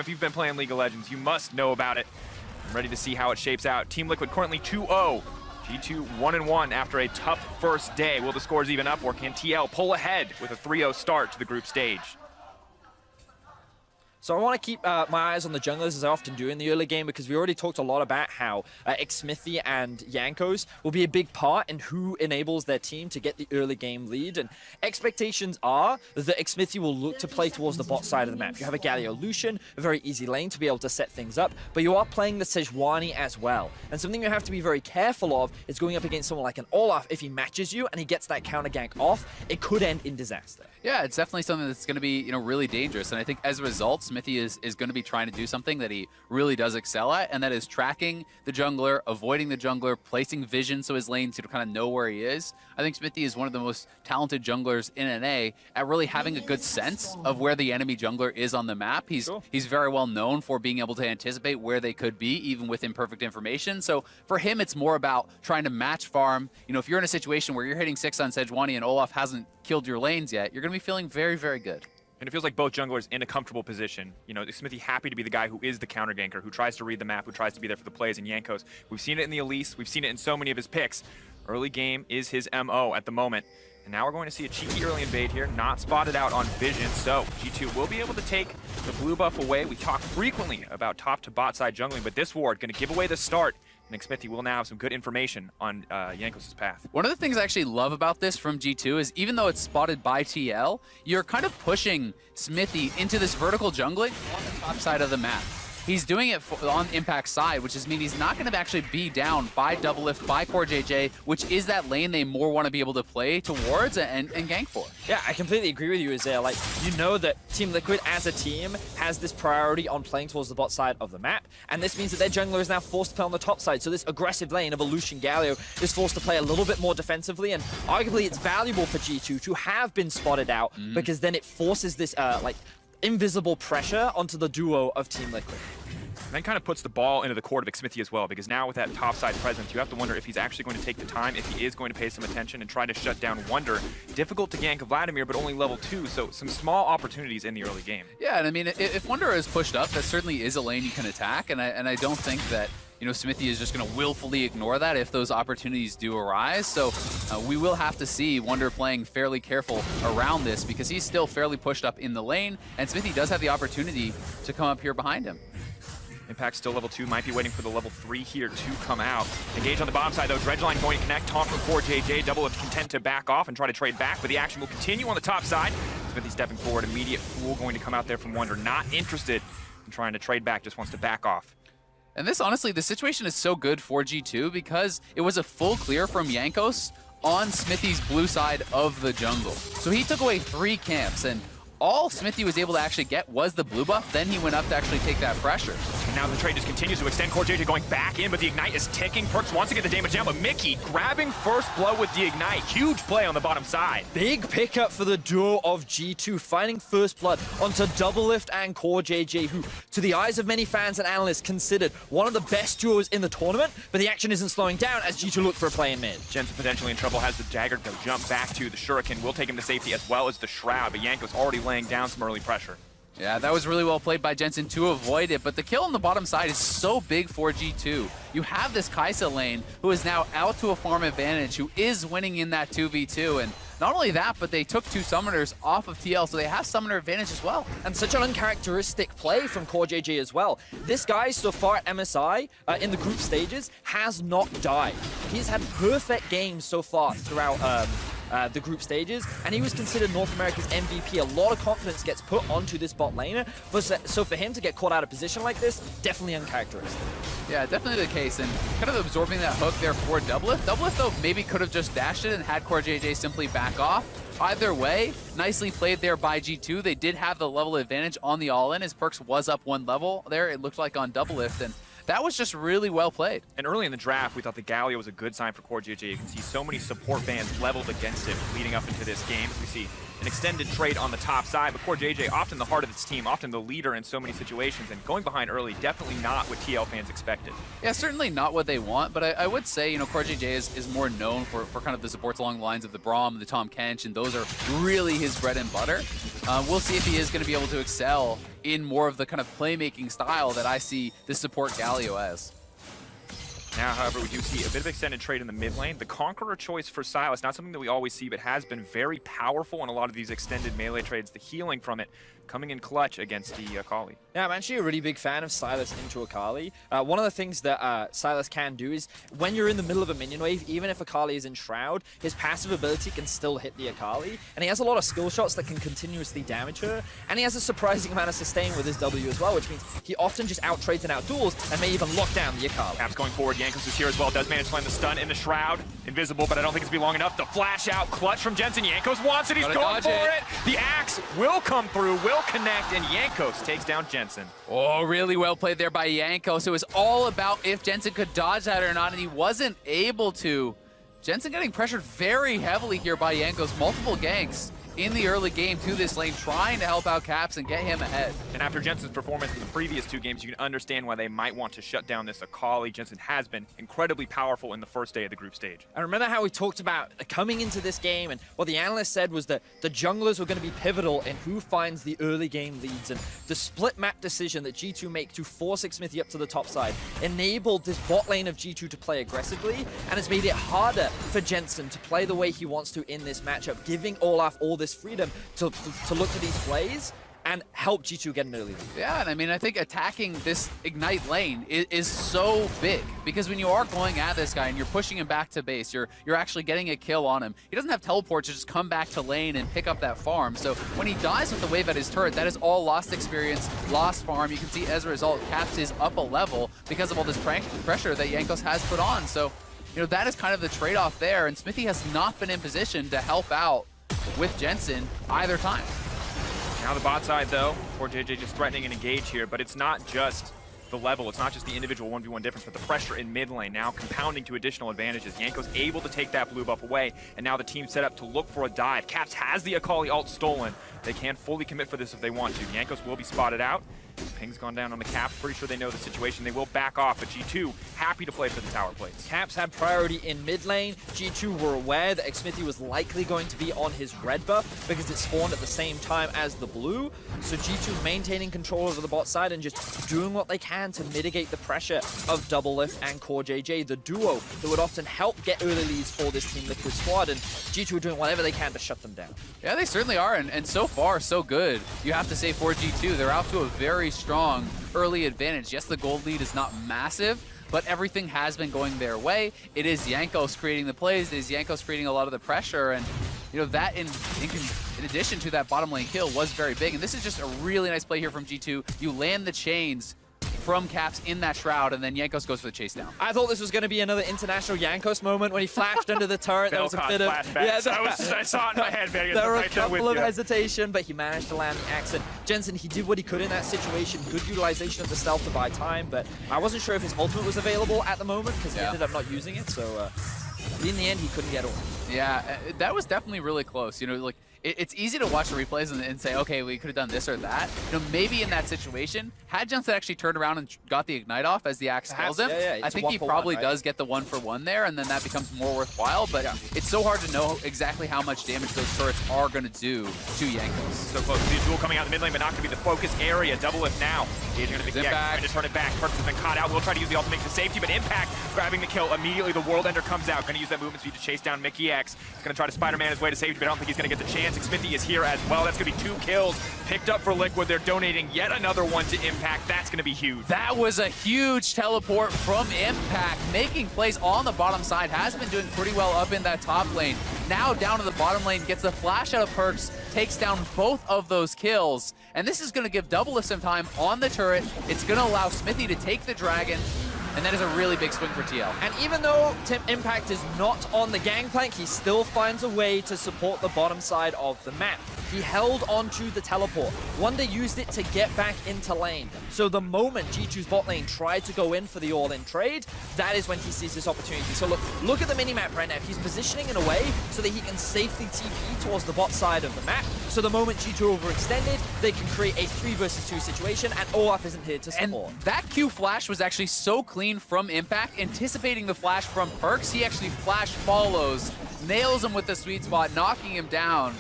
If you've been playing League of Legends, you must know about it. I'm ready to see how it shapes out. Team Liquid currently 2-0. G2 1-1 after a tough first day. Will the scores even up, or can TL pull ahead with a 3-0 start to the group stage? So I want to keep my eyes on the junglers, as I often do in the early game, because we already talked a lot about how Xmithie and Jankos will be a big part in who enables their team to get the early game lead. And expectations are that Xmithie will look to play towards the bot side of the map. You have a Galio Lucian, a very easy lane to be able to set things up, but you are playing the Sejuani as well. And something you have to be very careful of is going up against someone like an Olaf. If he matches you and he gets that counter gank off, it could end in disaster. Yeah, it's definitely something that's going to be, really dangerous. And I think as a result, Xmithie is going to be trying to do something that he really does excel at, and that is tracking the jungler, avoiding the jungler, placing vision so his lanes kind of know where he is. I think Xmithie is one of the most talented junglers in NA at really having a good sense of where the enemy jungler is on the map. He's very well known for being able to anticipate where they could be, even with imperfect information. So for him, it's more about trying to match farm. If you're in a situation where you're hitting 6 on Sejuani and Olaf hasn't killed your lanes yet, you're going to be feeling very, very good. And it feels like both junglers in a comfortable position. Xmithie happy to be the guy who is the counter ganker, who tries to read the map, who tries to be there for the plays, and Jankos. We've seen it in the Elise. We've seen it in so many of his picks. Early game is his MO at the moment. And now we're going to see a cheeky early invade here, not spotted out on vision. So G2 will be able to take the blue buff away. We talk frequently about top to bot side jungling, but this ward going to give away the start. And Xmithie will now have some good information on Jankos' path. One of the things I actually love about this from G2 is even though it's spotted by TL, you're kind of pushing Xmithie into this vertical jungling on the top side of the map. He's doing it on Impact's side, which is mean he's not going to actually be down by Doublelift, by CoreJJ, which is that lane they more want to be able to play towards and gank for. Yeah, I completely agree with you, Isaiah. That Team Liquid as a team has this priority on playing towards the bot side of the map, and this means that their jungler is now forced to play on the top side. So this aggressive lane of a Lucian Galio is forced to play a little bit more defensively, and arguably it's valuable for G2 to have been spotted out, because then it forces this invisible pressure onto the duo of Team Liquid. And then kind of puts the ball into the court of Xmithie as well, because now with that topside presence, you have to wonder if he's actually going to take the time, if he is going to pay some attention and try to shut down Wonder. Difficult to gank Vladimir, but only level 2, so some small opportunities in the early game. Yeah, and I mean, if Wonder is pushed up, that certainly is a lane you can attack, and I don't think that Xmithie is just going to willfully ignore that if those opportunities do arise. So we will have to see Wonder playing fairly careful around this, because he's still fairly pushed up in the lane, and Xmithie does have the opportunity to come up here behind him. Impact still level 2, might be waiting for the level 3 here to come out. Engage on the bottom side though, Dredgeline going to connect, taunt from CoreJJ, Doublelift content to back off and try to trade back, but the action will continue on the top side. Xmithie stepping forward, immediate Fool going to come out there from Wonder, not interested in trying to trade back, just wants to back off. And this, honestly, the situation is so good for G2 because it was a full clear from Jankos on Xmithie's blue side of the jungle. So he took away 3 camps, and all Xmithie was able to actually get was the blue buff. Then he went up to actually take that pressure. And now the trade just continues to extend. CoreJJ going back in, but the Ignite is ticking. Perkz wants to get the damage down, but Mickey grabbing first blood with the Ignite. Huge play on the bottom side. Big pickup for the duo of G2, finding first blood onto Doublelift and CoreJJ, who, to the eyes of many fans and analysts, considered one of the best duos in the tournament, but the action isn't slowing down as G2 look for a play in mid. Jensen potentially in trouble, has the dagger to jump back to. The Shuriken will take him to safety as well as the Shroud, but Jankos already laying down some early pressure. Yeah, that was really well played by Jensen to avoid it, but the kill on the bottom side is so big for G2. You have this Kai'Sa lane who is now out to a farm advantage, who is winning in that 2v2, and not only that, but they took 2 summoners off of TL, so they have summoner advantage as well. And such an uncharacteristic play from CoreJJ as well. This guy, so far at MSI, in the group stages, has not died. He's had perfect games so far throughout the group stages, and he was considered North America's MVP. A lot of confidence gets put onto this bot laner, so for him to get caught out of position like this, definitely uncharacteristic. Yeah, definitely the case, and kind of absorbing that hook there for Doublelift. Doublelift, though, maybe could have just dashed it and had CoreJJ simply back off. Either way, nicely played there by G2. They did have the level advantage on the all-in. His Perkz was up 1 level there, it looked like on Doublelift, and that was just really well played. And early in the draft, we thought the Galio was a good sign for CoreJJ. You can see so many support bands leveled against him leading up into this game. We see an extended trade on the top side, but Core JJ often the heart of this team, often the leader in so many situations, and going behind early, definitely not what TL fans expected. Yeah, certainly not what they want, but I would say, you know, Core JJ is more known for kind of the supports along the lines of the Braum, the Tom Kench, and those are really his bread and butter. We'll see if he is going to be able to excel in more of the kind of playmaking style that I see this support Galio as. Now, however, we do see a bit of extended trade in the mid lane. The Conqueror choice for Sylas, not something that we always see, but has been very powerful in a lot of these extended melee trades. The healing from it coming in clutch against the Akali. Yeah, I'm actually a really big fan of Sylas into Akali. One of the things that Sylas can do is when you're in the middle of a minion wave, even if Akali is in Shroud, his passive ability can still hit the Akali, and he has a lot of skill shots that can continuously damage her, and he has a surprising amount of sustain with his W as well, which means he often just out-trades and out-duels and may even lock down the Akali. Caps going forward, Jankos is here as well, does manage to land the stun in the Shroud. Invisible, but I don't think it's going to be long enough. The flash out, clutch from Jensen. Jankos wants it, he's going for it. The axe will come through, will connect, and Jankos takes down Jensen. Oh, really well played there by Jankos. It was all about if Jensen could dodge that or not, and he wasn't able to. Jensen getting pressured very heavily here by Jankos. Multiple ganks in the early game to this lane, trying to help out Caps and get him ahead. And after Jensen's performance in the previous two games, you can understand why they might want to shut down this Akali. Jensen has been incredibly powerful in the first day of the group stage. I remember how we talked about coming into this game, and what the analyst said was that the junglers were going to be pivotal in who finds the early game leads, and the split map decision that G2 make to force Xmithie up to the top side enabled this bot lane of G2 to play aggressively, and has made it harder for Jensen to play the way he wants to in this matchup, giving Olaf all this freedom to look to these plays and help G2 get an early lead. Yeah, and I mean, I think attacking this Ignite lane is so big, because when you are going at this guy and you're pushing him back to base, you're actually getting a kill on him. He doesn't have teleport to just come back to lane and pick up that farm. So when he dies with the wave at his turret, that is all lost experience, lost farm. You can see as a result, Caps is up a level because of all this pressure that Jankos has put on. So, you know, that is kind of the trade-off there, and Xmithie has not been in position to help out with Jensen either time. Now the bot side, though, Core JJ just threatening an engage here, but it's not just the level, it's not just the individual 1v1 difference, but the pressure in mid lane now compounding to additional advantages. Jankos able to take that blue buff away, and now the team set up to look for a dive. Caps has the Akali ult stolen. They can fully commit for this if they want to. Jankos will be spotted out. Ping's gone down on the Caps. Pretty sure they know the situation. They will back off, but G2 happy to play for the tower plates. Caps had priority in mid lane. G2 were aware that Xmithie was likely going to be on his red buff because it spawned at the same time as the blue. So G2 maintaining control over the bot side and just doing what they can to mitigate the pressure of Doublelift and Core JJ, the duo that would often help get early leads for this Team Liquid squad, and G2 are doing whatever they can to shut them down. Yeah, they certainly are, and so far, so good. You have to say for G2, they're out to a very strong early advantage. Yes, the gold lead is not massive, but everything has been going their way. It is Jankos creating the plays. It is Jankos creating a lot of the pressure, and you know that in addition to that bottom lane kill was very big. And this is just a really nice play here from G2. You land the chains from Caps in that Shroud, and then Jankos goes for the chase down. I thought this was going to be another international Jankos moment when he flashed under the turret. There was a bit of I saw it in my head. There were a couple of hesitation, but he managed to land the axe. And Jensen, he did what he could in that situation. Good utilization of the stealth to buy time, but I wasn't sure if his ultimate was available at the moment because he ended up not using it. So in the end, he couldn't get away. Yeah, that was definitely really close. You know, like it's easy to watch the replays and say, okay, we could have done this or that. You know, maybe in that situation, had Jensen actually turned around and got the Ignite off as the axe kills him, I think he probably does get the 1-for-1 there, and then that becomes more worthwhile. But it's so hard to know exactly how much damage those turrets are going to do to Jankos. So close to the duel coming out in the mid lane, but not going to be the focus area. Doublelift now. Engaging into the X, trying to turn it back. Perks has been caught out. We'll try to use the ultimate to safety, but Impact grabbing the kill immediately. The World Ender comes out. Going to use that movement speed to chase down Mickey X. He's going to try to Spider-Man his way to safety, but I don't think he's going to get the chance. Xmithie is here as well. That's going to be 2 kills picked up for Liquid. They're donating yet another one to Impact. That's going to be huge. That was a huge teleport from Impact, making plays on the bottom side. Has been doing pretty well up in that top lane. Now down to the bottom lane, gets the flash out of Perks, takes down both of those kills. And this is going to give Doublelift some time on the turret. It's going to allow Xmithie to take the dragon. And that is a really big swing for TL. And even though Impact is not on the gangplank, he still finds a way to support the bottom side of the map. he held onto the teleport. Wonder used it to get back into lane. So the moment G2's bot lane tried to go in for the all-in trade, that is when he sees this opportunity. So look at the minimap right now. He's positioning in a way so that he can safely TP towards the bot side of the map. So the moment G2 overextended, they can create a 3 versus 2 situation, and Olaf isn't here to support. And that Q flash was actually so clean from Impact, anticipating the flash from Perks. He actually flash follows, nails him with the sweet spot, knocking him down.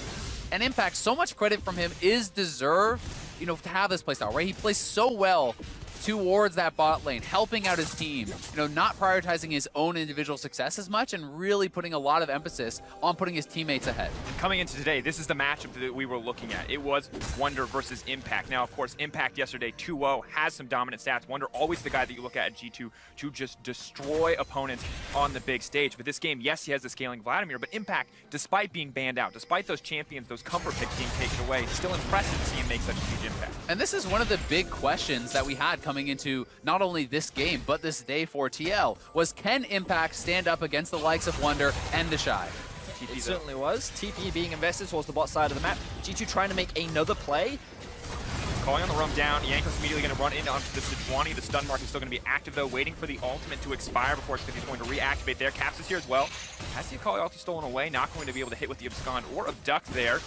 And Impact, so much credit from him is deserved, you know, to have this playstyle, right? He plays so well towards that bot lane, helping out his team, you know, not prioritizing his own individual success as much and really putting a lot of emphasis on putting his teammates ahead. Coming into today, this is the matchup that we were looking at. It was Wonder versus Impact. Now, of course, Impact yesterday 2-0 has some dominant stats. Wonder always the guy that you look at G2 to just destroy opponents on the big stage. But this game, yes, he has the scaling Vladimir, but Impact, despite being banned out, despite those champions, those comfort picks being taken away, still impressive to see him make such a huge impact. And this is one of the big questions that we had coming into not only this game, but this day for TL, was can Impact stand up against the likes of Wonder and the Shy? It certainly was. TP being invested towards the bot side of the map. G2 trying to make another play. Calling on the roam down, Yanko's immediately going to run into the Sejuani. The stun mark is still going to be active though, waiting for the ultimate to expire before he's going to reactivate there. Caps is here as well. Has the Akali ulti stolen away, not going to be able to hit with the abscond or abduct there.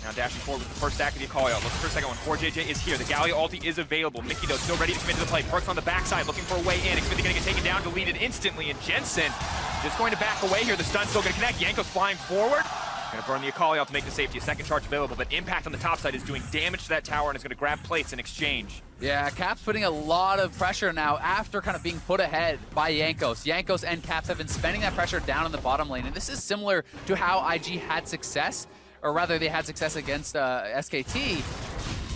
Now dashing forward with the first stack of the Akali ult. Looking for a second one. 4JJ is here. The Galio ulti is available. Mickey though still ready to commit to the play. Perks on the backside looking for a way in. Xfinity going to get taken down, deleted instantly, and Jensen just going to back away here. The stun's still going to connect. Yanko's flying forward. Going to burn the Akali ult to make the safety. A second charge available, but Impact on the top side is doing damage to that tower and is going to grab plates in exchange. Yeah, Caps putting a lot of pressure now after kind of being put ahead by Jankos. Jankos and Caps have been spending that pressure down in the bottom lane, and this is similar to how IG had success, or rather they had success against SKT.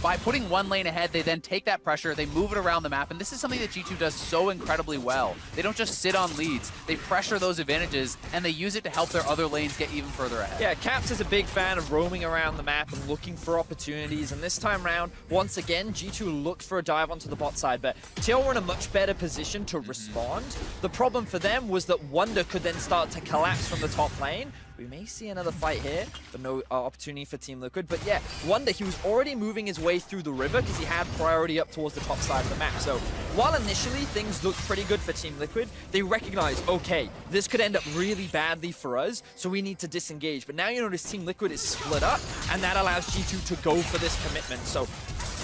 By putting one lane ahead, they then take that pressure, they move it around the map, and this is something that G2 does so incredibly well. They don't just sit on leads, they pressure those advantages, and they use it to help their other lanes get even further ahead. Yeah, Caps is a big fan of roaming around the map and looking for opportunities, and this time round, once again, G2 looked for a dive onto the bot side, but TL were in a much better position to respond. The problem for them was that Wonder could then start to collapse from the top lane. We may see another fight here, but no opportunity for Team Liquid. But yeah, Wonder, he was already moving his way through the river because he had priority up towards the top side of the map. So while initially things looked pretty good for Team Liquid, they recognized, okay, this could end up really badly for us, so we need to disengage. But now you notice Team Liquid is split up, and that allows G2 to go for this commitment. So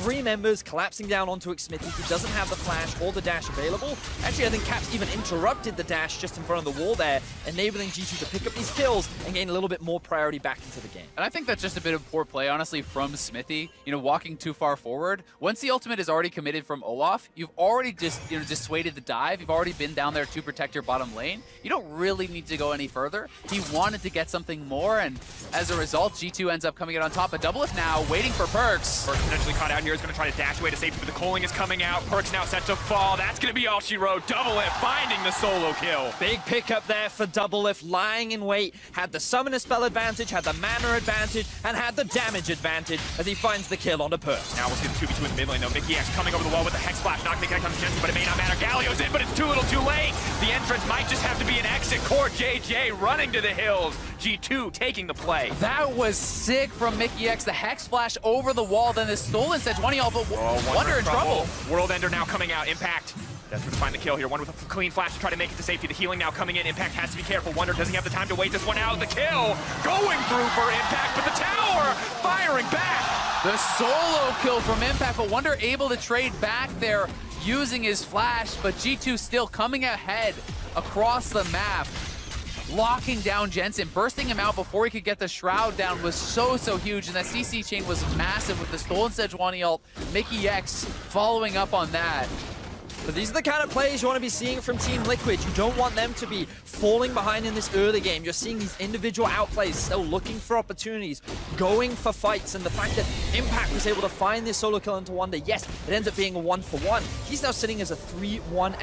3 members collapsing down onto Xmithy, who doesn't have the flash or the dash available. Actually, I think Caps even interrupted the dash just in front of the wall there, enabling G2 to pick up these kills and gain a little bit more priority back into the game. And I think that's just a bit of poor play, honestly, from Smithy. You know, walking too far forward. Once the ultimate is already committed from Olaf, you've already just, dissuaded the dive. You've already been down there to protect your bottom lane. You don't really need to go any further. He wanted to get something more, and as a result, G2 ends up coming out on top. A double-lift now, waiting for Perks. Perks potentially caught out here. Is going to try to dash away to safety, but the Coaling is coming out. Perks now set to fall. That's going to be all she wrote. Double-lift finding the solo kill. Big pickup there for Double-lift, lying in wait. Had the summoner spell advantage, had the mana advantage, and had the damage advantage as he finds the kill onto Perks. Now we'll see the 2v2 in the mid lane though. Mickey X coming over the wall with the Hex Splash, not going to connect on the Jensen, but it may not matter. Galio's in, but it's too little too late. The entrance might just have to be an exit. Core JJ running to the hills. G2 taking the play. That was sick from Mickey X. The Hex Splash over the wall, then the stolen Sejuani ult, but Wonder in trouble. World Ender now coming out. Impact. That's going to find the kill here. Wonder with a clean flash to try to make it to safety. The healing now coming in. Impact has to be careful. Wonder doesn't have the time to wait this one out. The kill going through for Impact, but the tower firing back. The solo kill from Impact, but Wonder able to trade back there using his flash, but G2 still coming ahead across the map. Locking down Jensen, bursting him out before he could get the Shroud down was so huge, and that CC chain was massive with the stolen Sejuani ult. Mickey X following up on that. But these are the kind of plays you want to be seeing from Team Liquid. You don't want them to be falling behind in this early game. You're seeing these individual outplays, still looking for opportunities, going for fights, and the fact that Impact was able to find this solo kill into Wonder, yes, it ends up being a 1-for-1. He's now sitting as a 3-1-0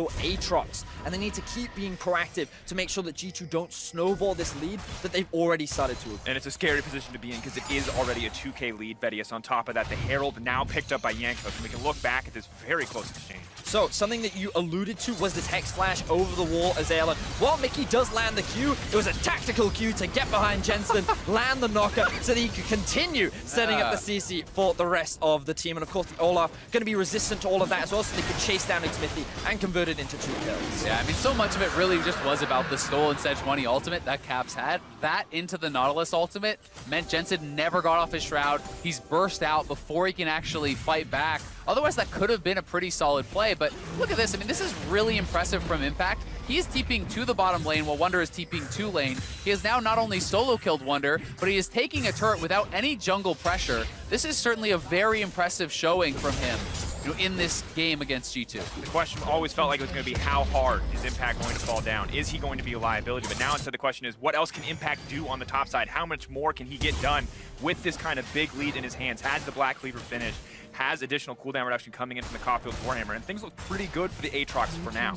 Aatrox, and they need to keep being proactive to make sure that G2 don't snowball this lead that they've already started to. And it's a scary position to be in because it is already a 2K lead, Vedius. On top of that, the Herald now picked up by Yankos, and we can look back at this very close exchange. So something that you alluded to was this Hex Flash over the wall as Alan. While Mickey does land the Q, it was a tactical Q to get behind Jensen, land the knocker, so that he could continue setting up the CC for the rest of the team. And of course, the Olaf going to be resistant to all of that as well, so they could chase down Smithy and convert it into 2 kills. Yeah, I mean, so much of it really just was about the stolen Sejuani ultimate that Caps had. That into the Nautilus ultimate meant Jensen never got off his Shroud. He's burst out before he can actually fight back. Otherwise, that could have been a pretty solid play. But look at this. I mean, this is really impressive from Impact. He is TPing to the bottom lane while Wunder is TPing to lane. He has now not only solo killed Wunder, but he is taking a turret without any jungle pressure. This is certainly a very impressive showing from him, you know, in this game against G2. The question always felt like it was going to be how hard is Impact going to fall down? Is he going to be a liability? But now instead the question is, what else can Impact do on the top side? How much more can he get done with this kind of big lead in his hands? Has the Black Cleaver finish, has additional cooldown reduction coming in from the Caulfield's Warhammer, and things look pretty good for the Aatrox for now.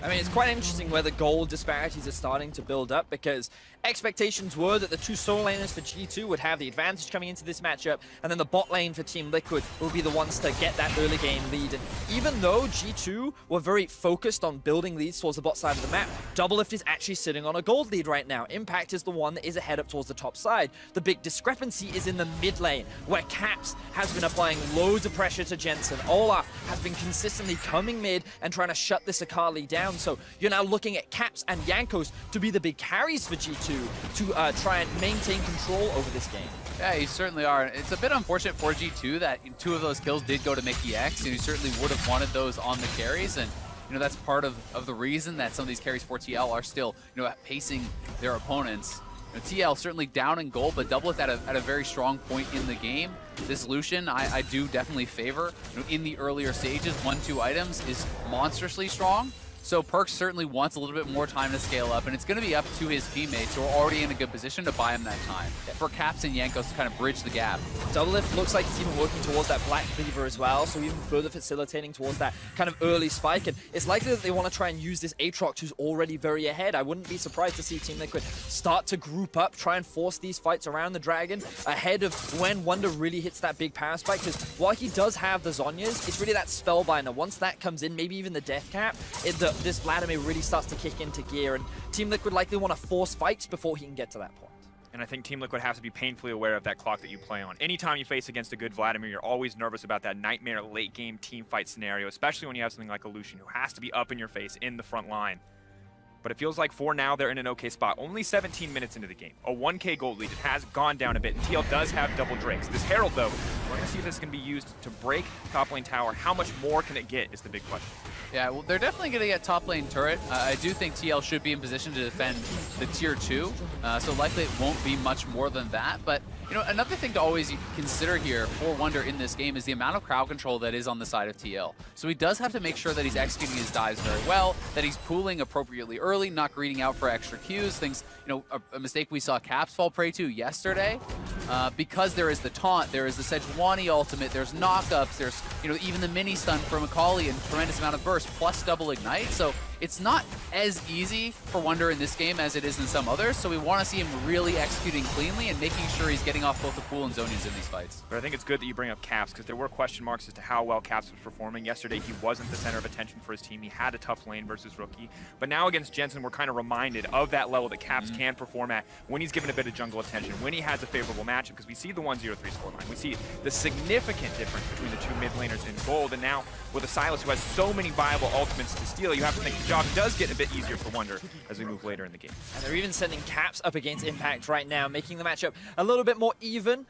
I mean, it's quite interesting where the goal disparities are starting to build up, because expectations were that the 2 solo laners for G2 would have the advantage coming into this matchup, and then the bot lane for Team Liquid will be the ones to get that early game lead. And even though G2 were very focused on building leads towards the bot side of the map, Doublelift is actually sitting on a gold lead right now. Impact is the one that is ahead up towards the top side. The big discrepancy is in the mid lane, where Caps has been applying loads of pressure to Jensen. Olaf has been consistently coming mid and trying to shut this Akali down. So you're now looking at Caps and Jankos to be the big carries for G2 to try and maintain control over this game. Yeah, you certainly are. It's a bit unfortunate for G2 that 2 of those kills did go to Mickey X, and you certainly would have wanted those on the carries. And you know, that's part of the reason that some of these carries for TL are still, you know, pacing their opponents. You know, TL certainly down in gold, but Doublelift at a very strong point in the game. This Lucian, I do definitely favor. You know, in the earlier stages, 1-2 items is monstrously strong. So Perkz certainly wants a little bit more time to scale up, and it's going to be up to his teammates who are already in a good position to buy him that time. For Caps and Jankos to kind of bridge the gap. Doublelift looks like he's even working towards that Black Cleaver as well, so even further facilitating towards that kind of early spike. And it's likely that they want to try and use this Aatrox, who's already very ahead. I wouldn't be surprised to see Team Liquid start to group up, try and force these fights around the Dragon ahead of when Wunder really hits that big power spike. Because while he does have the Zhonya's, it's really that Spellbinder. Once that comes in, maybe even the Death Cap, this Vladimir really starts to kick into gear, and Team Liquid likely want to force fights before he can get to that point. And I think Team Liquid has to be painfully aware of that clock that you play on. Anytime you face against a good Vladimir, you're always nervous about that nightmare late game team fight scenario, especially when you have something like a Lucian who has to be up in your face in the front line. But it feels like for now they're in an okay spot. Only 17 minutes into the game. A 1K gold lead. It has gone down a bit. And TL does have double Drakes. This Herald, though, we're going to see if this can be used to break top lane tower. How much more can it get is the big question. Yeah, well, they're definitely going to get top lane turret. I do think TL should be in position to defend the tier 2, so likely it won't be much more than that. But, you know, another thing to always consider here for Wunder in this game is the amount of crowd control that is on the side of TL. So he does have to make sure that he's executing his dives very well, that he's pooling appropriately early, not greeting out for extra Qs, things, you know, a mistake we saw Caps fall prey to yesterday. Because there is the taunt, there is the Sejuani ultimate, there's knockups, there's, you know, even the mini stun from Macaulay and tremendous amount of burst, plus double ignite. So it's not as easy for Wunder in this game as it is in some others, so we want to see him really executing cleanly and making sure he's getting off both the pool and Zhonya's in these fights. But I think it's good that you bring up Caps, because there were question marks as to how well Caps was performing. Yesterday, he wasn't the center of attention for his team. He had a tough lane versus Rookie. But now against Jensen, we're kind of reminded of that level that Caps can perform at when he's given a bit of jungle attention, when he has a favorable matchup, because we see the 1-0-3 scoreline. We see the significant difference between the 2 mid laners in gold, and now with a Sylas who has so many viable ultimates to steal, you have to think the job does get a bit easier for Wunder as we move later in the game. And they're even sending Caps up against Impact right now, making the matchup a little bit more even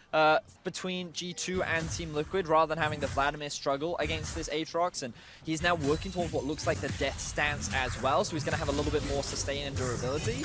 between G2 and Team Liquid, rather than having the Vladimir struggle against this Aatrox. And he's now working towards what looks like the death stance as well, so he's going to have a little bit more sustain and durability.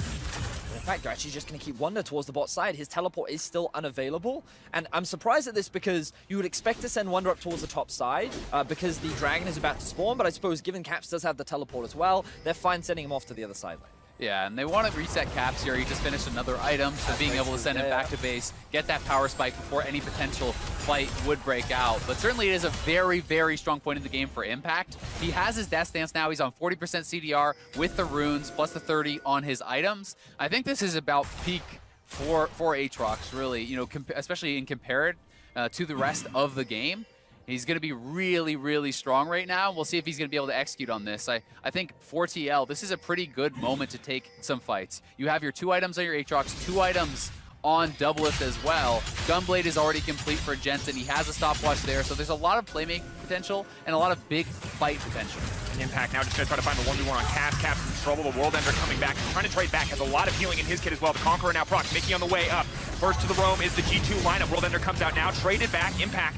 In fact, they're actually just going to keep Wunder towards the bot side. His teleport is still unavailable, and I'm surprised at this because you would expect to send Wunder up towards the top side because the Dragon is about to spawn, but I suppose given Caps does have the teleport as well, they're fine sending him off to the other side lane. Yeah, and they want to reset Caps here. He just finished another item, so being able to send it back to base, get that power spike before any potential fight would break out. But certainly it is a very, very strong point in the game for Impact. He has his Death Stance now. He's on 40% CDR with the runes, plus the 30 on his items. I think this is about peak for Aatrox, really, you know, especially in compared to the rest of the game. He's going to be really, really strong right now. We'll see if he's going to be able to execute on this. I think for TL, this is a pretty good moment to take some fights. You have your 2 items on your Aatrox, 2 items on Doublelift as well. Gunblade is already complete for Jensen. He has a stopwatch there, so there's a lot of playmaking potential and a lot of big fight potential. Impact now just going to try to find the 1v1 on Caps. Caps in trouble. The World Ender coming back. He's trying to trade back. Has a lot of healing in his kit as well. The Conqueror now procs. Mickey on the way up. First to the roam is the G2 lineup. World Ender comes out now. Traded back. Impact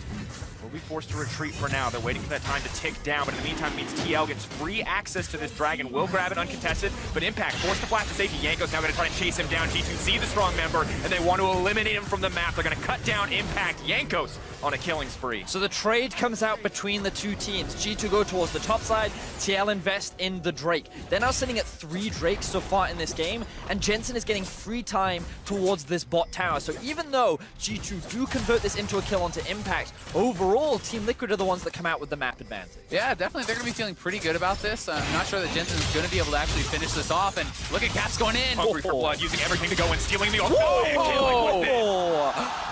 will be forced to retreat for now. They're waiting for that time to tick down, but in the meantime, it means TL gets free access to this Dragon. Will grab it uncontested, but Impact forced to flash to safety. Yanko's now going to try and chase him down. G2 see the strong member, and they want to eliminate him from the map. They're going to cut down Impact. Yankos on a killing spree. So the trade comes out between the 2 teams. G2 go towards the top side, TL invest in the Drake. They're now sitting at 3 Drakes so far in this game, and Jensen is getting free time towards this bot tower. So even though G2 do convert this into a kill onto Impact, overall, Team Liquid are the ones that come out with the map advantage. Yeah, definitely. They're going to be feeling pretty good about this. I'm not sure that Jensen's going to be able to actually finish this off, and look at Caps going in. Hungry for blood, using everything to go and stealing the ult.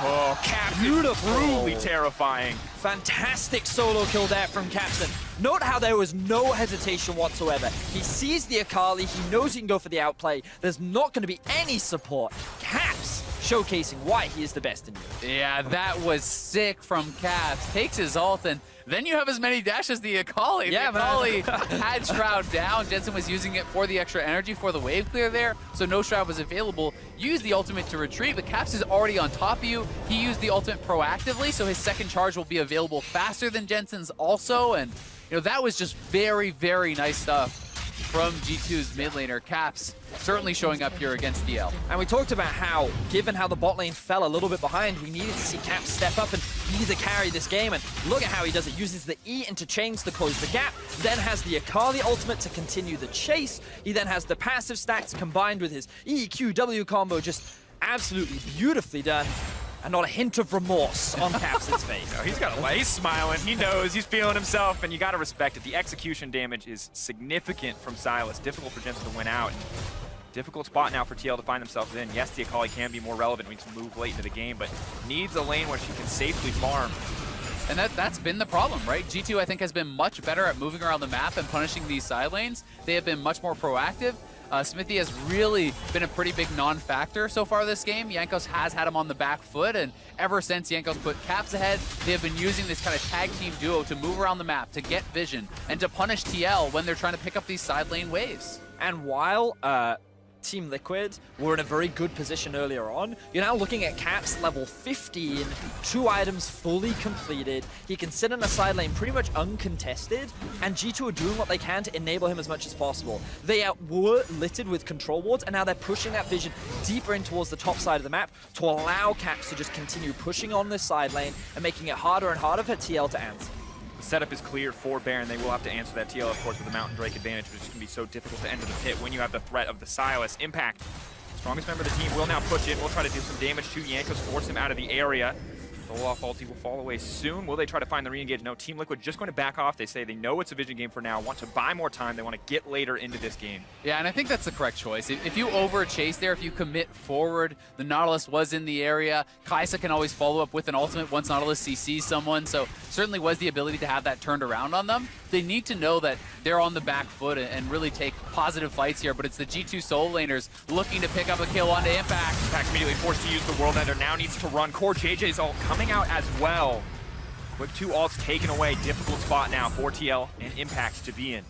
Oh, Caps is brutally terrifying. Fantastic solo kill there from Capson. Note how there was no hesitation whatsoever. He sees the Akali, he knows he can go for the outplay. There's not going to be any support. Caps showcasing why he is the best in Europe. Yeah, that was sick from Caps. Takes his ult, and then you have as many dashes as the Akali. Yeah, the Akali had Shroud down. Jensen was using it for the extra energy for the wave clear there, so no Shroud was available. Used the ultimate to retreat, but Caps is already on top of you. He used the ultimate proactively, so his second charge will be available faster than Jensen's also, and you know that was just very, very nice stuff from G2's mid laner. Caps certainly showing up here against DL. And we talked about how, given how the bot lane fell a little bit behind, we needed to see Caps step up and be the carry this game. And look at how he does it. Uses the E into chains to close the gap, then has the Akali ultimate to continue the chase. He then has the passive stacks combined with his EQW combo, just absolutely beautifully done. And not a hint of remorse on Caps' face. No, he's smiling. He knows. He's feeling himself, and you got to respect it. The execution damage is significant from Sylas. Difficult for Jensen to win out. Difficult spot now for TL to find themselves in. Yes, the Akali can be more relevant when to move late into the game, but needs a lane where she can safely farm. And that's been the problem, right? G2, I think, has been much better at moving around the map and punishing these side lanes. They have been much more proactive. Smithy has really been a pretty big non-factor so far this game. Yankos has had him on the back foot, and ever since Yankos put Caps ahead, they have been using this kind of tag team duo to move around the map, to get vision, and to punish TL when they're trying to pick up these side lane waves. And while Team Liquid were in a very good position earlier on, you're now looking at Caps level 15, 2 items fully completed. He can sit in a side lane pretty much uncontested, and G2 are doing what they can to enable him as much as possible. They were littered with control wards, and now they're pushing that vision deeper in towards the top side of the map to allow Caps to just continue pushing on this side lane and making it harder and harder for TL to answer. Setup is clear for Baron. They will have to answer that TL, of course, with the Mountain Drake advantage, which is going to be so difficult to enter the pit when you have the threat of the Sylas. Impact, strongest member of the team, will now push in. We'll try to do some damage to Yankos, force him out of the area. Olaf ulti will fall away soon. Will they try to find the re-engage? No, Team Liquid just going to back off. They say they know it's a vision game for now, want to buy more time. They want to get later into this game. Yeah, and I think that's the correct choice. If you over-chase there, if you commit forward, the Nautilus was in the area. Kaisa can always follow up with an ultimate once Nautilus CCs someone, so certainly was the ability to have that turned around on them. They need to know that they're on the back foot and really take positive fights here, but it's the G2 solo laners looking to pick up a kill onto Impact. Impact's immediately forced to use the World Ender, now needs to run. Core JJ's ult coming out as well. Quick 2 ults taken away. Difficult spot now for TL and Impact to be in.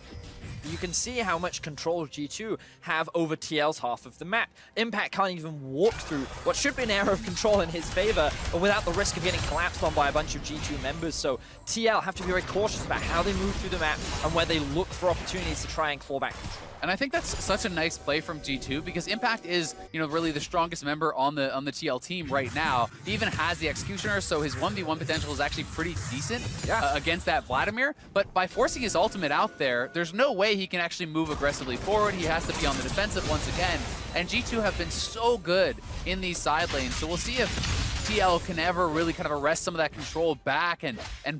You can see how much control G2 have over TL's half of the map. Impact can't even walk through what should be an area of control in his favor, but without the risk of getting collapsed on by a bunch of G2 members. So TL have to be very cautious about how they move through the map and where they look for opportunities to try and claw back control. And I think that's such a nice play from G2 because Impact is, you know, really the strongest member on the TL team right now. He even has the Executioner, so his 1v1 potential is actually pretty decent against that Vladimir. But by forcing his ultimate out there, there's no way he can actually move aggressively forward. He has to be on the defensive once again. And G2 have been so good in these side lanes, so we'll see if TL can ever really kind of arrest some of that control back and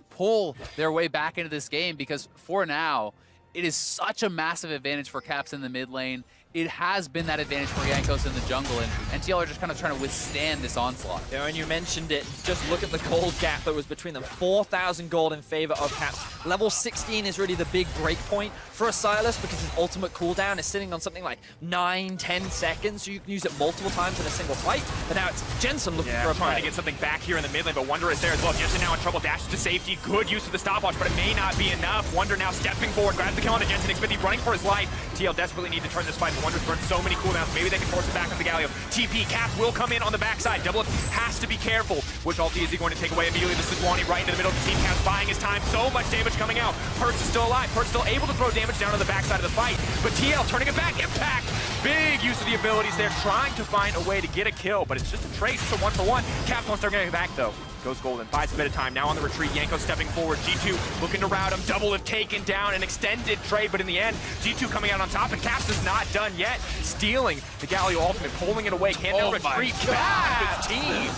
pull their way back into this game, because for now, it is such a massive advantage for Caps in the mid lane. it has been that advantage for Jankos in the jungle, and TL are just kind of trying to withstand this onslaught. Yeah, and you mentioned it, just look at the gold gap that was between them. 4,000 gold in favor of Caps. Level 16 is really the big break point for a Sylas because his ultimate cooldown is sitting on something like 9-10 seconds, so you can use it multiple times in a single fight. But now it's Jensen looking for a trying play. to get something back here in the mid lane, but Wonder is there as well. Jensen now in trouble, dashes to safety. Good use of the stopwatch, but it may not be enough. Wonder now stepping forward, grabs the kill onto Jensen. Xmithie running for his life. TL desperately need to turn this fight, but Wonder's burned so many cooldowns. Maybe they can force it back on the Galio. TP, Caps will come in on the backside. Double Up has to be careful. Which ulti is he going to take away immediately? This is Sejuani right into the middle of the team. Caps buying his time. So much damage coming out. Perks is still alive. Perks still able to throw damage down on the backside of the fight. But TL turning it back. Impact. Big use of the abilities there, trying to find a way to get a kill, but it's just a trade. It's a 1-for-1. Caps won't start getting it back though. Goes golden, buys a bit of time. Now on the retreat, Yanko stepping forward. G2 looking to rout him. Double have taken down an extended trade, but in the end, G2 coming out on top, and Caps is not done yet. Stealing the Galio ultimate, pulling it away. Can't now retreat back his team.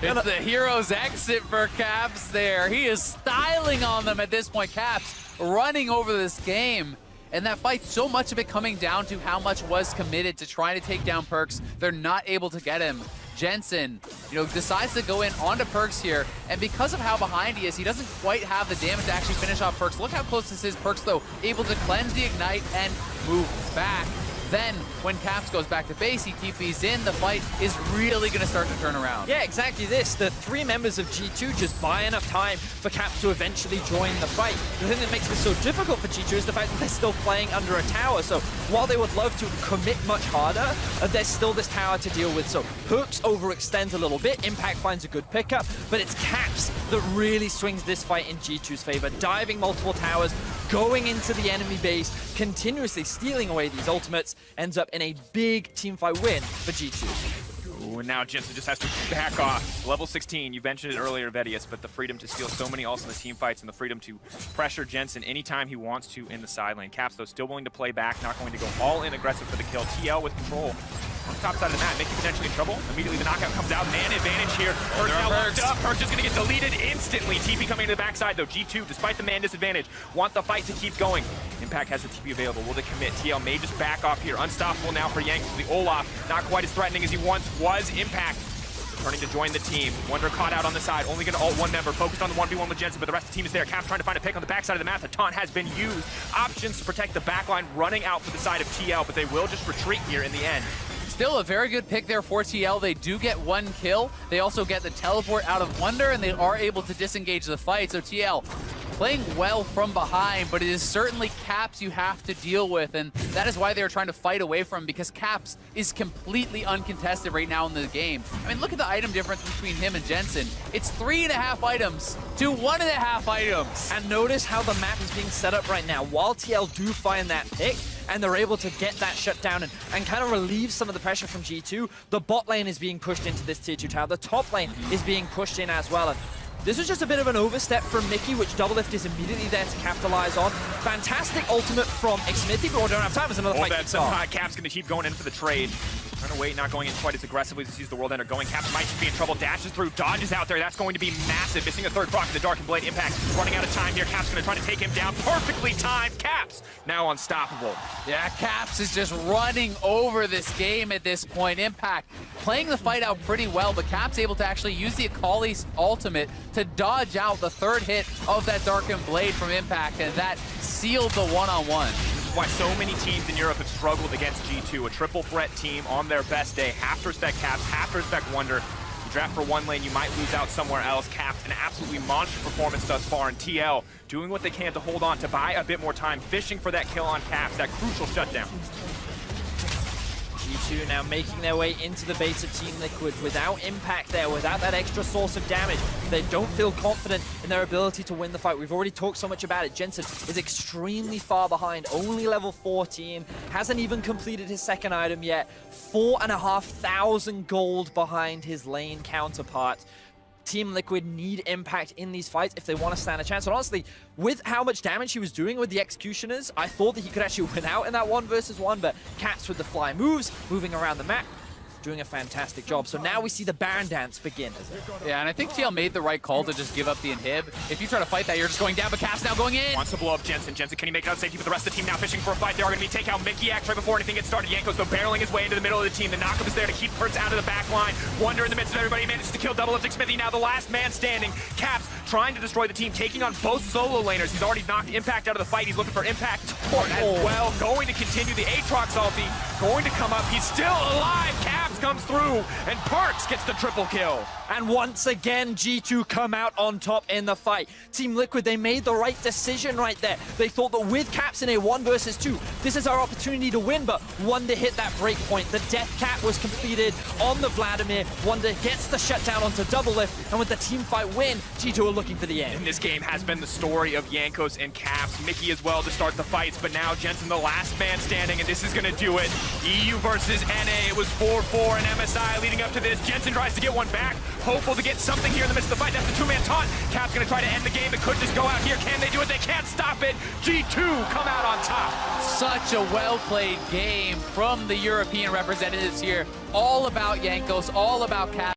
It's the hero's exit for Caps there. He is styling on them at this point. Caps running over this game. And that fight, so much of it coming down to how much was committed to trying to take down Perks. They're not able to get him. Jensen, decides to go in onto Perks here, and because of how behind he is, he doesn't quite have the damage to actually finish off Perks. Look how close this is. Perks, though, able to cleanse the Ignite and move back. Then, when Caps goes back to base, he TPs in, the fight is really going to start to turn around. Yeah, exactly this. The three members of G2 just buy enough time for Caps to eventually join the fight. The thing that makes this so difficult for G2 is the fact that they're still playing under a tower. So while they would love to commit much harder, there's still this tower to deal with. So Perks overextends a little bit, Impact finds a good pickup, but it's Caps that really swings this fight in G2's favor, diving multiple towers, going into the enemy base, continuously stealing away these ultimates, ends up in a big teamfight win for G2. Ooh, and now Jensen just has to back off. Level 16, you mentioned it earlier, Vedius, but the freedom to steal so many ults in the team fights and the freedom to pressure Jensen anytime he wants to in the side lane. Caps, though, still willing to play back, not going to go all in aggressive for the kill. TL with control on the top side of the map, Mickey potentially in trouble. Immediately the knockout comes out, man advantage here. Perks now locked up, Perks just gonna get deleted instantly. TP coming to the backside though. G2, despite the man disadvantage, want the fight to keep going. Impact has the TP available, will they commit? TL may just back off here. Unstoppable now for Yanks. The Olaf, not quite as threatening as he once was. Impact turning to join the team. Wonder caught out on the side, only gonna ult one member, focused on the 1v1 with Jensen, but the rest of the team is there. Caps trying to find a pick on the backside of the map. The taunt has been used. Options to protect the backline, running out for the side of TL, but they will just retreat here in the end. Still a very good pick there for TL. They do get one kill. They also get the teleport out of Wonder, and they are able to disengage the fight. So TL playing well from behind, but it is certainly Caps you have to deal with, and that is why they're trying to fight away from him, because Caps is completely uncontested right now in the game. I mean, look at the item difference between him and Jensen. It's 3.5 items to 1.5 items. And notice how the map is being set up right now. While TL do find that pick, and they're able to get that shut down and kind of relieve some of the pressure from G2, the bot lane is being pushed into this tier 2 tower. The top lane is being pushed in as well. And this was just a bit of an overstep from Mickey, which Doublelift is immediately there to capitalize on. Fantastic ultimate from Xmithie, but we don't have time. There's another fight kicks off. Cap's going to keep going in for the trade. Trying to wait, not going in quite as aggressively as he sees the world ender going. Caps might be in trouble, dashes through, dodges out there. That's going to be massive. Missing a third proc to the Dark and Blade. Impact running out of time here. Caps going to try to take him down. Perfectly timed. Caps now unstoppable. Yeah, Caps is just running over this game at this point. Impact playing the fight out pretty well, but Caps able to actually use the Akali's ultimate to dodge out the third hit of that Darkened Blade from Impact, and that sealed the one-on-one. Why so many teams in Europe have struggled against G2, a triple threat team on their best day. Have to respect Caps, have to respect Wonder. You draft for one lane, you might lose out somewhere else. Caps, an absolutely monster performance thus far, and TL doing what they can to hold on, to buy a bit more time, fishing for that kill on Caps, that crucial shutdown. G2 now making their way into the base of Team Liquid without Impact there, without that extra source of damage. They don't feel confident in their ability to win the fight. We've already talked so much about it. Jensen is extremely far behind, only level 14, hasn't even completed his second item yet. 4,500 gold behind his lane counterpart. Team Liquid need Impact in these fights if they want to stand a chance. And honestly, with how much damage he was doing with the Executioners, I thought that he could actually win out in that 1 versus 1, but Caps with the fly moves, moving around the map, doing a fantastic job. So now we see the Baron dance begin. Yeah, and I think TL made the right call to just give up the inhib. If you try to fight that, you're just going down, but Caps now going in. Wants to blow up Jensen. Jensen, can he make it out safety? But the rest of the team now fishing for a fight. They are going to be take out Mickey X right before anything gets started. Yanko's though barreling his way into the middle of the team. The knockup is there to keep Hurts out of the back line. Wonder in the midst of everybody manages to kill double lifting Smithy. Now the last man standing. Caps trying to destroy the team, taking on both solo laners. He's already knocked Impact out of the fight. He's looking for Impact as well. Going to continue the Aatrox ulti. Going to come up. He's still alive. Caps comes through, and Parks gets the triple kill. And once again, G2 come out on top in the fight. Team Liquid, they made the right decision right there. They thought that with Caps in a 1 versus 2, this is our opportunity to win, but Wonder hit that break point. The death cap was completed on the Vladimir. Wonder gets the shutdown onto double lift, and with the team fight win, G2 are looking for the end. And this game has been the story of Jankos and Caps. Mickey as well to start the fights, but now Jensen the last man standing, and this is going to do it. EU versus NA. It was 4-4 and MSI leading up to this. Jensen tries to get one back. Hopeful to get something here in the midst of the fight. That's the two-man taunt. Cap's going to try to end the game. It could just go out here. Can they do it? They can't stop it. G2 come out on top. Such a well-played game from the European representatives here. All about Jankos, all about Caps.